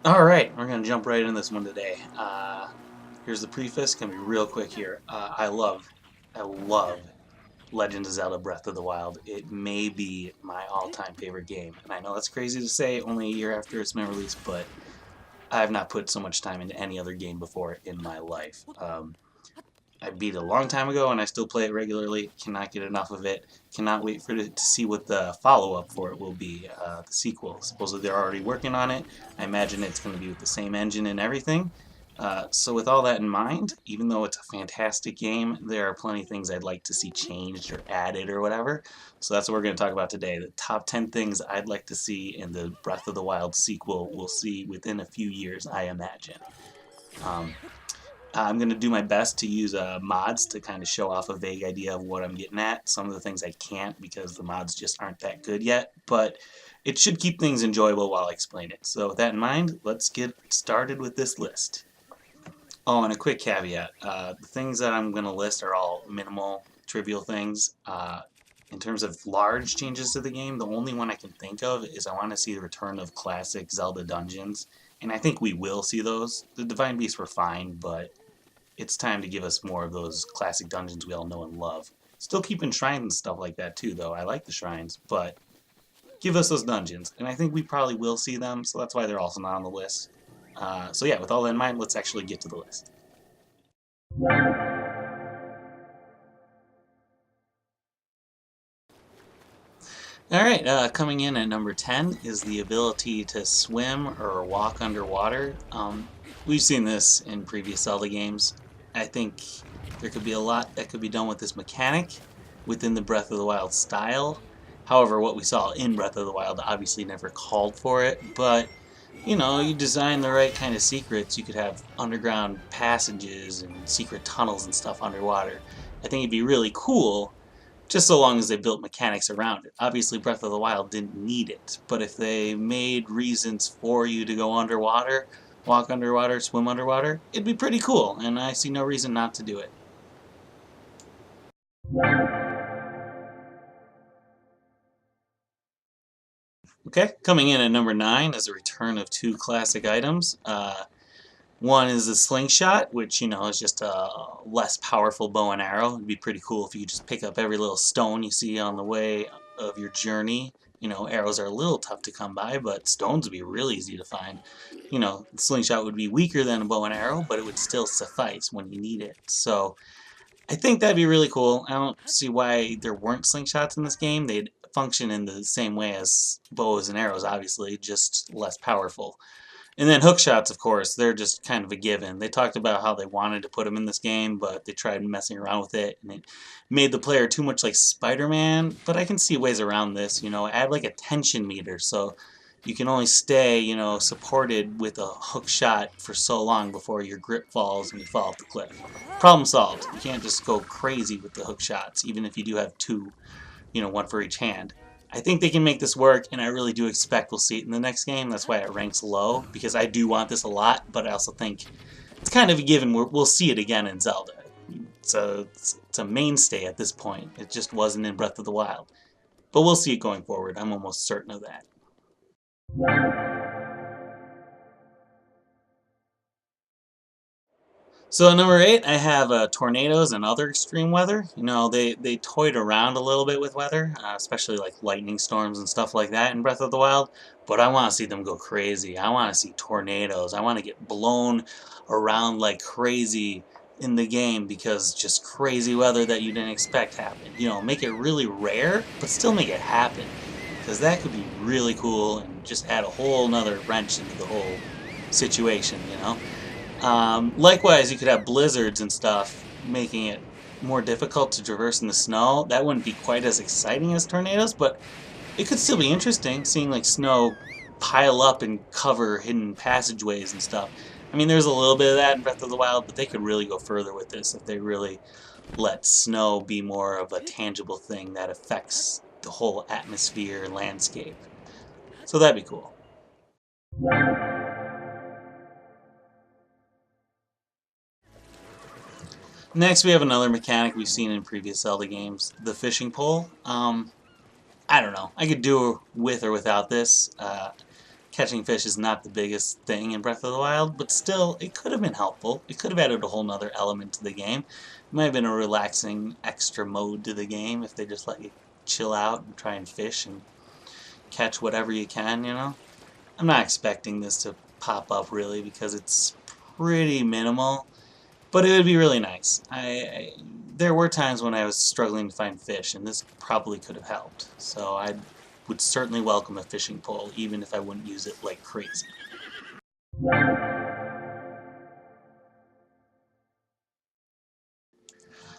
Alright, we're going to jump right into this one today. Here's the preface, going to be real quick here. I love Legend of Zelda Breath of the Wild. It may be my all-time favorite game. And I know that's crazy to say only a year after it's been released, but I have not put so much time into any other game before in my life. I beat it a long time ago and I still play it regularly. Cannot get enough of it. Cannot wait for it to see what the follow-up for it will be, the sequel. Supposedly they're already working on it. I imagine it's going to be with the same engine and everything. So with all that in mind, even though it's a fantastic game, there are plenty of things I'd like to see changed or added or whatever. So that's what we're going to talk about today. The top 10 things I'd like to see in the Breath of the Wild sequel we'll see within a few years, I imagine. I'm going to do my best to use mods to kind of show off a vague idea of what I'm getting at. Some of the things I can't because the mods just aren't that good yet, but it should keep things enjoyable while I explain it. So with that in mind, let's get started with this list. Oh, and a quick caveat. The things that I'm going to list are all minimal, trivial things. In terms of large changes to the game, the only one I can think of is I want to see the return of classic Zelda dungeons, and I think we will see those. The Divine Beasts were fine, but it's time to give us more of those classic dungeons we all know and love. Still keeping shrines and stuff like that too, though. I like the shrines, but give us those dungeons, and I think we probably will see them, so that's why they're also not on the list. So yeah, with all that in mind, let's actually get to the list. Alright, coming in at number 10 is the ability to swim or walk underwater. We've seen this in previous Zelda games. I think there could be a lot that could be done with this mechanic within the Breath of the Wild style. However, what we saw in Breath of the Wild obviously never called for it, but you know, you design the right kind of secrets, you could have underground passages and secret tunnels and stuff underwater. I think it'd be really cool, just so long as they built mechanics around it. Obviously, Breath of the Wild didn't need it, but if they made reasons for you to go underwater, walk underwater, swim underwater, it'd be pretty cool, and I see no reason not to do it. Okay, coming in at number 9 is the return of two classic items. One is the slingshot, which, you know, is just a less powerful bow and arrow. It'd be pretty cool if you could just pick up every little stone you see on the way of your journey. You know, arrows are a little tough to come by, but stones would be really easy to find. You know, the slingshot would be weaker than a bow and arrow, but it would still suffice when you need it. So I think that'd be really cool. I don't see why there weren't slingshots in this game. They'd function in the same way as bows and arrows, obviously, just less powerful. And then hook shots, of course, they're just kind of a given. They talked about how they wanted to put them in this game, but they tried messing around with it, and it made the player too much like Spider-Man. But I can see ways around this, you know, add like a tension meter, so you can only stay, you know, supported with a hook shot for so long before your grip falls and you fall off the cliff. Problem solved. You can't just go crazy with the hook shots, even if you do have two, you know, one for each hand. I think they can make this work, and I really do expect we'll see it in the next game. That's why it ranks low, because I do want this a lot, but I also think it's kind of a given. We'll see it again in Zelda. It's a mainstay at this point. It just wasn't in Breath of the Wild. But we'll see it going forward. I'm almost certain of that. So at number 8, I have tornadoes and other extreme weather. You know, they toyed around a little bit with weather, especially like lightning storms and stuff like that in Breath of the Wild. But I want to see them go crazy. I want to see tornadoes. I want to get blown around like crazy in the game because just crazy weather that you didn't expect happened. You know, make it really rare, but still make it happen. Because that could be really cool and just add a whole nother wrench into the whole situation, you know? Likewise, you could have blizzards and stuff, making it more difficult to traverse in the snow. That wouldn't be quite as exciting as tornadoes, but it could still be interesting, seeing like snow pile up and cover hidden passageways and stuff. I mean, there's a little bit of that in Breath of the Wild, but they could really go further with this if they really let snow be more of a tangible thing that affects the whole atmosphere and landscape. So that'd be cool. Next, we have another mechanic we've seen in previous Zelda games, the fishing pole. I don't know. I could do with or without this. Kind catching fish is not the biggest thing in Breath of the Wild, but still, it could have been helpful. It could have added a whole nother element to the game. It might have been a relaxing extra mode to the game if they just let you chill out and try and fish and catch whatever you can, you know? I'm not expecting this to pop up really because it's pretty minimal, but it would be really nice. There were times when I was struggling to find fish, and this probably could have helped. So I would certainly welcome a fishing pole, even if I wouldn't use it like crazy.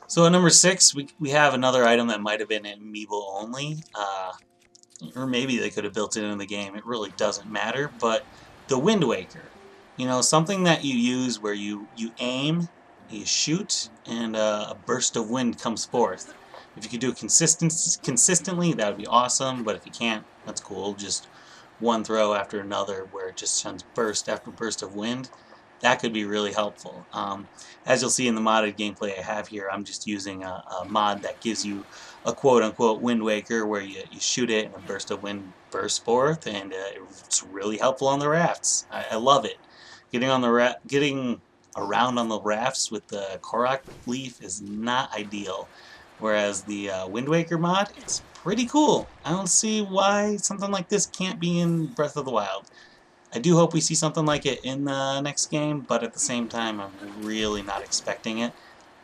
So at number 6, we have another item that might have been amiibo only, or maybe they could have built it into the game. It really doesn't matter, but the Wind Waker. You know, something that you use where you aim, you shoot, and a burst of wind comes forth. If you could do it consistently, that would be awesome, but if you can't, that's cool. Just one throw after another where it just sends burst after burst of wind. That could be really helpful. As you'll see in the modded gameplay I have here, I'm just using a mod that gives you a quote-unquote Wind Waker where you shoot it and a burst of wind bursts forth, and it's really helpful on the rafts. I love it. Getting around on the rafts with the Korok leaf is not ideal, whereas the Wind Waker mod, it's pretty cool. I don't see why something like this can't be in Breath of the Wild. I do hope we see something like it in the next game, but at the same time, I'm really not expecting it.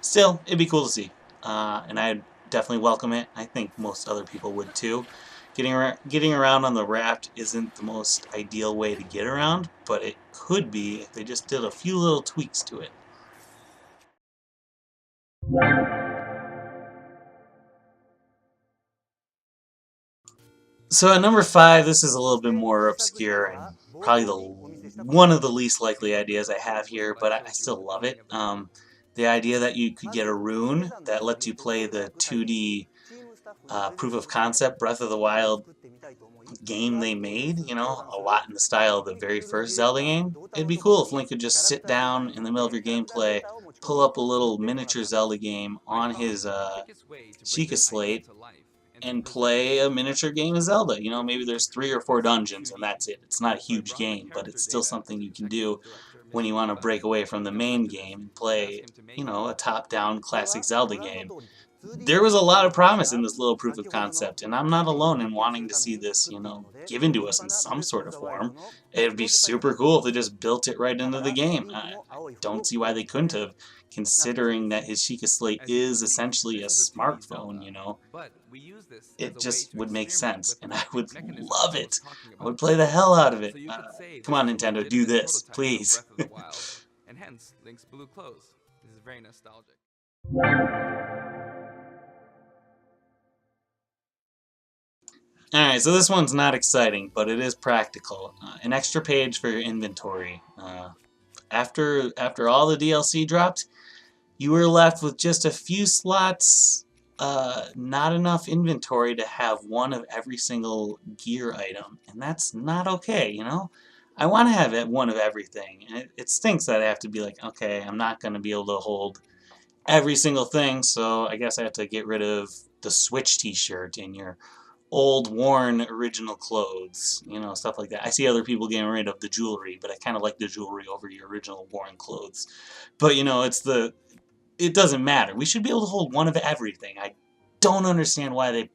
Still, it'd be cool to see, and I'd definitely welcome it. I think most other people would too. Getting around on the raft isn't the most ideal way to get around, but it could be if they just did a few little tweaks to it. So at number 5, this is a little bit more obscure and probably one of the least likely ideas I have here, but I still love it. The idea that you could get a rune that lets you play the 2D proof of concept Breath of the Wild game they made, you know, a lot in the style of the very first Zelda game. It'd be cool if Link could just sit down in the middle of your gameplay, pull up a little miniature Zelda game on his Sheikah slate, and play a miniature game of Zelda. You know, maybe there's 3 or 4 dungeons and that's it. It's not a huge game, but it's still something you can do when you want to break away from the main game and play, you know, a top-down classic Zelda game. There was a lot of promise in this little proof of concept, and I'm not alone in wanting to see this, you know, given to us in some sort of form. It would be super cool if they just built it right into the game. I don't see why they couldn't have, considering that his Sheikah Slate is essentially a smartphone, you know. It just would make sense, and I would love it. I would play the hell out of it. Come on, Nintendo, do this, please. And hence Link's blue clothes. This is very nostalgic. Alright, so this one's not exciting, but it is practical. An extra page for your inventory. After all the DLC dropped, you were left with just a few slots, not enough inventory to have one of every single gear item, and that's not okay, you know? I want to have one of everything, and it stinks that I have to be like, okay, I'm not going to be able to hold every single thing, so I guess I have to get rid of the Switch t-shirt and your old worn original clothes, you know, stuff like that. I see other people getting rid of the jewelry, but I kind of like the jewelry over your original worn clothes. But, you know, it doesn't matter. We should be able to hold one of everything. I don't understand why they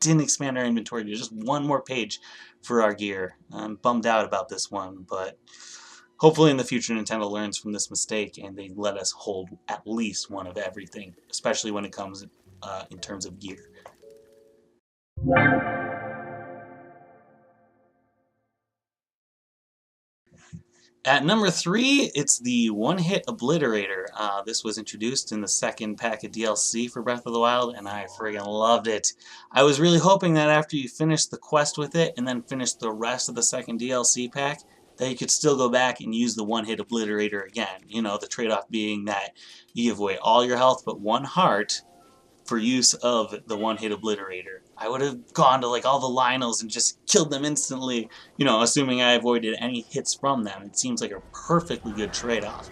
didn't expand our inventory to just one more page for our gear. I'm bummed out about this one, but hopefully in the future Nintendo learns from this mistake and they let us hold at least one of everything, especially when it comes in terms of gear. At number 3, it's the one-hit obliterator. This was introduced in the second pack of DLC for Breath of the Wild, and I friggin' loved it. I was really hoping that after you finished the quest with it, and then finished the rest of the second DLC pack, that you could still go back and use the one-hit obliterator again. You know, the trade-off being that you give away all your health but 1 heart for use of the one-hit obliterator. I would have gone to like all the Lionels and just killed them instantly, you know, assuming I avoided any hits from them. It seems like a perfectly good trade-off.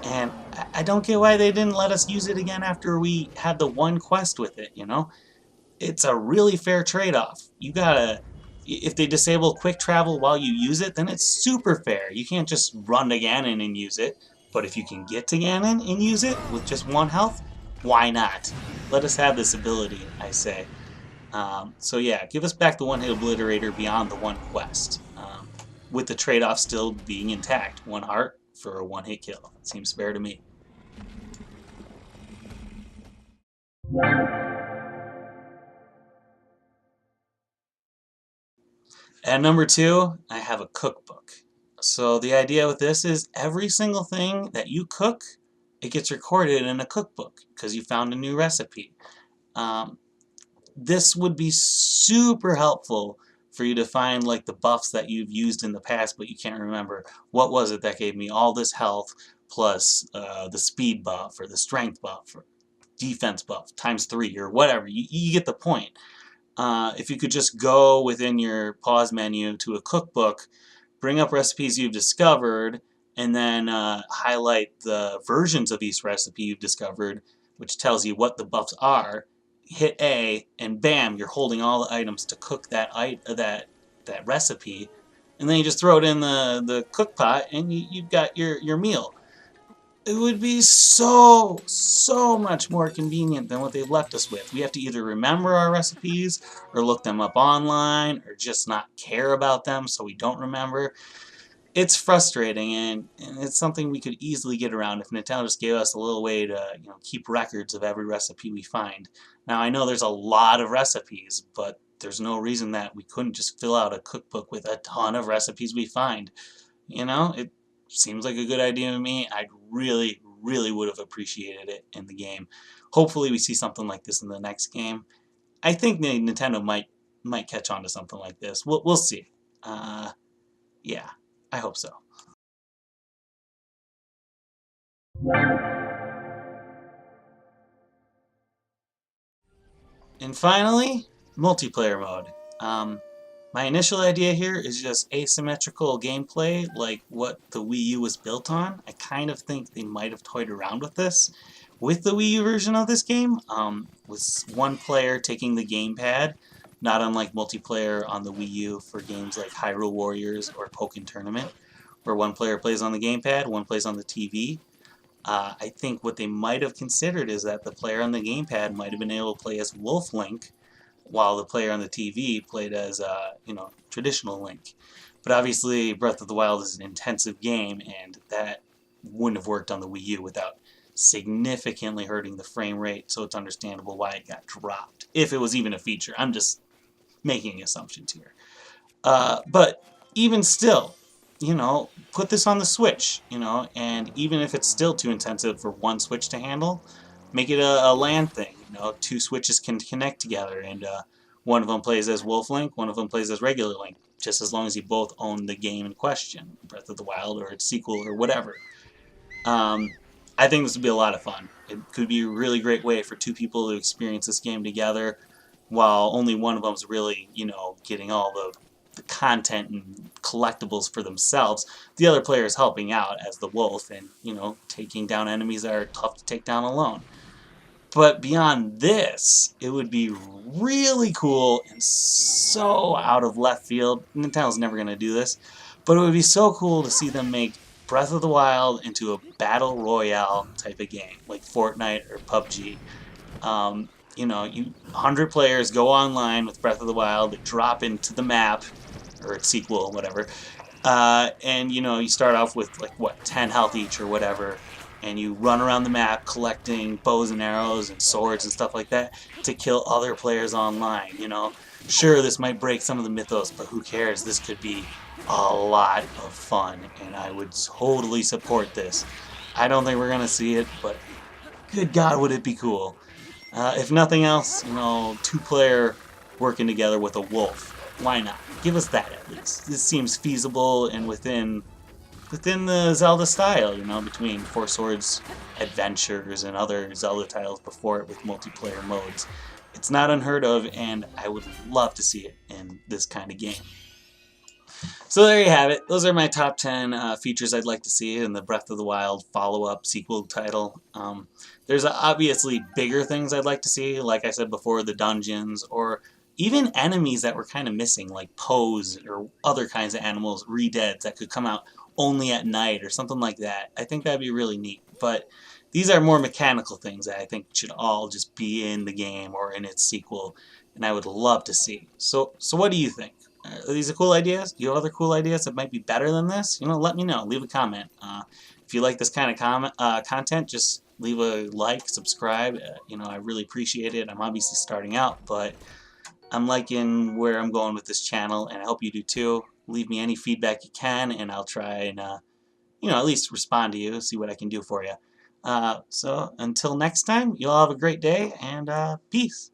And I don't get why they didn't let us use it again after we had the one quest with it, you know? It's a really fair trade-off. You gotta If they disable quick travel while you use it, then it's super fair. You can't just run to Ganon and use it. But if you can get to Ganon and use it with just 1 health, why not? Let us have this ability, I say. So yeah, give us back the one-hit obliterator beyond the one quest, with the trade-off still being intact. 1 heart for a 1-hit kill. Seems fair to me. At number 2, I have a cookbook. So the idea with this is every single thing that you cook, it gets recorded in a cookbook because you found a new recipe. Um, this would be super helpful for you to find like the buffs that you've used in the past but you can't remember. What was it that gave me all this health plus the speed buff or the strength buff or defense buff times 3 or whatever. You get the point. If you could just go within your pause menu to a cookbook, bring up recipes you've discovered, and then highlight the versions of each recipe you've discovered, which tells you what the buffs are. Hit A, and bam, you're holding all the items to cook that recipe, and then you just throw it in the cook pot, and you've got your meal. It would be so much more convenient than what they've left us with. We have to either remember our recipes or look them up online or just not care about them so we don't remember. It's frustrating, and it's something we could easily get around if Nintendo just gave us a little way to keep records of every recipe we find. Now I know there's a lot of recipes, but there's no reason that we couldn't just fill out a cookbook with a ton of recipes we find. It seems like a good idea to me. I'd really would have appreciated it in the game. Hopefully we see something like this in the next game. I think Nintendo might catch on to something like this. We'll see. Yeah, I hope so. And finally, multiplayer mode. My initial idea here is just asymmetrical gameplay like what the Wii U was built on. I kind of think they might have toyed around with this with the Wii U version of this game, with one player taking the gamepad, not unlike multiplayer on the Wii U for games like Hyrule Warriors or Pokken Tournament, where one player plays on the gamepad, one plays on the TV. I think what they might have considered is that the player on the gamepad might have been able to play as Wolf Link, while the player on the TV played as traditional Link. But obviously, Breath of the Wild is an intensive game, and that wouldn't have worked on the Wii U without significantly hurting the frame rate, so it's understandable why it got dropped, if it was even a feature. I'm just making assumptions here. But even still, put this on the Switch, and even if it's still too intensive for one Switch to handle, make it a LAN thing. 2 Switches can connect together, and one of them plays as Wolf Link, one of them plays as regular Link, just as long as you both own the game in question, Breath of the Wild or its sequel or whatever. I think this would be a lot of fun. It could be a really great way for 2 people to experience this game together, while only one of them's really, getting all the content and collectibles for themselves. The other player is helping out as the wolf and, taking down enemies that are tough to take down alone. But beyond this, it would be really cool and so out of left field. Nintendo's never going to do this, but it would be so cool to see them make Breath of the Wild into a battle royale type of game, like Fortnite or PUBG. 100 players go online with Breath of the Wild, they drop into the map, or its sequel, whatever, and you start off with 10 health each or whatever, and you run around the map collecting bows and arrows and swords and stuff like that to kill other players online. Sure, this might break some of the mythos, but who cares? This could be a lot of fun, and I would totally support this. I don't think we're gonna see it, but good God, would it be cool? If nothing else, 2-player working together with a wolf. Why not? Give us that at least. This seems feasible and within the Zelda style, between Four Swords Adventures and other Zelda titles before it with multiplayer modes. It's not unheard of, and I would love to see it in this kind of game. So there you have it. Those are my top 10 features I'd like to see in the Breath of the Wild follow-up sequel title. There's obviously bigger things I'd like to see, like I said before, the dungeons, or even enemies that were kind of missing, like Pose or other kinds of animals, Redeads that could come out only at night or something like that. I think that'd be really neat. But these are more mechanical things that I think should all just be in the game or in its sequel, and I would love to see. So what do you think? Are these are cool ideas? Do you have other cool ideas that might be better than this? Let me know. Leave a comment. If you like this kind of content, just leave a like, subscribe. I really appreciate it. I'm obviously starting out, but I'm liking where I'm going with this channel, and I hope you do too. Leave me any feedback you can, and I'll try and at least respond to you, see what I can do for you. So until next time, you all have a great day, and peace.